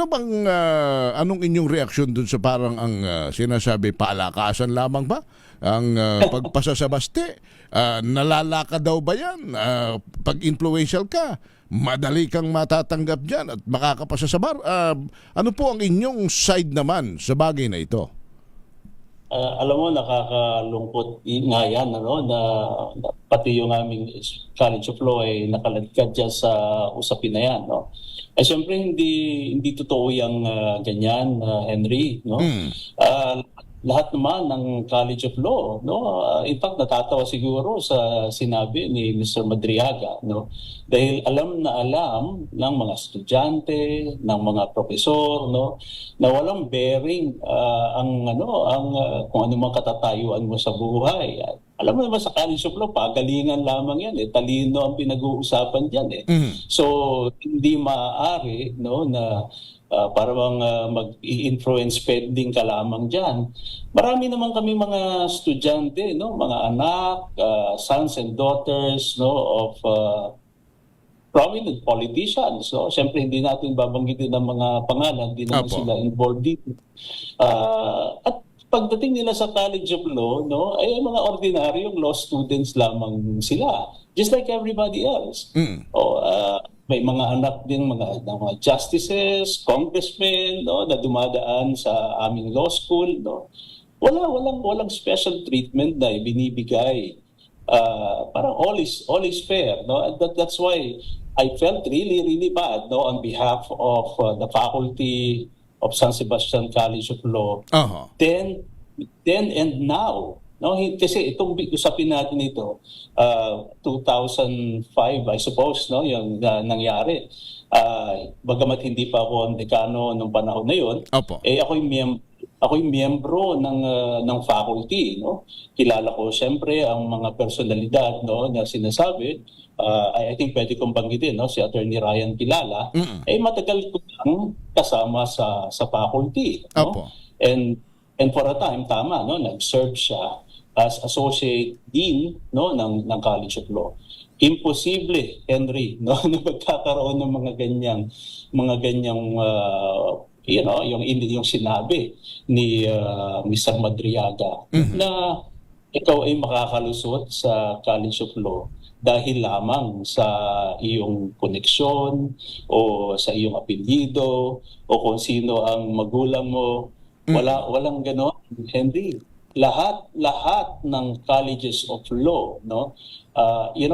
Ano bang anong inyong reaksyon dun sa parang ang sinasabi palakasan lamang ba ang pagpasa sa baste? Nalalaka daw ba 'yan? Pag influential ka, madali kang matatanggap diyan at makakapasa sa bar. Ano po ang inyong side naman sa bagay na ito? Alam mo, nakakalungkot nga yan, ano, na pati yung aming College of Law ay nakaladkad dyan sa usapin na yan. No? Siyempre, hindi totoo yung ganyan, Henry. No? Lahat naman ng College of Law, no? In fact, natatawa siguro sa sinabi ni Mr. Madriaga, no? Dahil alam na alam ng mga estudyante, ng mga profesor, no? Na walang bearing kung ano mang katatayuan mo sa buhay. Alam mo naman sa College of Law, pagalingan lamang yan. Talino ang pinag-uusapan dyan. So, hindi maaari, no, na para bang mag-i-influence spending ka lamang dyan. Marami naman kami mga estudyante, no, mga anak, sons and daughters, no, of prominent politicians. No? Siyempre, hindi natin babanggitin ng mga pangalan, hindi naman sila involved dito. At pagdating nila sa College of Law, no, ay mga ordinaryong law students lamang sila. Just like everybody else. May mga anak din mga justices, congressmen, no, na dumadaan sa aming law school, no. Walang special treatment na binibigay. Parang all is fair, no. And that's why I felt really bad, no, on behalf of the faculty of San Sebastian College of Law. Then and now. No, kasi itong usapin natin ito, 2005 I suppose, no, yung nangyari. Bagamat hindi pa ako ang dekano nung panahon na yon, ako'y miyembro ng faculty, no. Kilala ko siyempre ang mga personalidad, no, na sinasabi. I think pwede kong banggitin, no, si Attorney Ryan Kilala, matagal ko nang kasama sa faculty, no. And for a time, tama, no, nag-serve siya as associate dean, no, ng College of Law. Imposible, Henry, no, na magkakaroon ng mga ganyang yung sinabi ni Mr. Madriaga na ikaw ay makakalusot sa College of Law dahil lamang sa iyong koneksyon o sa iyong apelyido o kung sino ang magulang mo. Walang gano'n, Henry. Lahat ng colleges of law, no,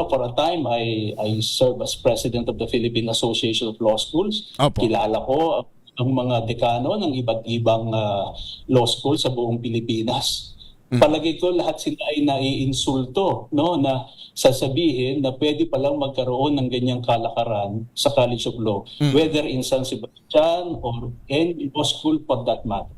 for a time I served as president of the Philippine Association of Law Schools. Kilala ko ang mga dekano ng iba't ibang law school sa buong Pilipinas. Palagi ko lahat sila ay naiinsulto, no, na sasabihin na pwede palang magkaroon ng ganyang kalakaran sa College of Law, whether in San Sebastian or any law school for that matter.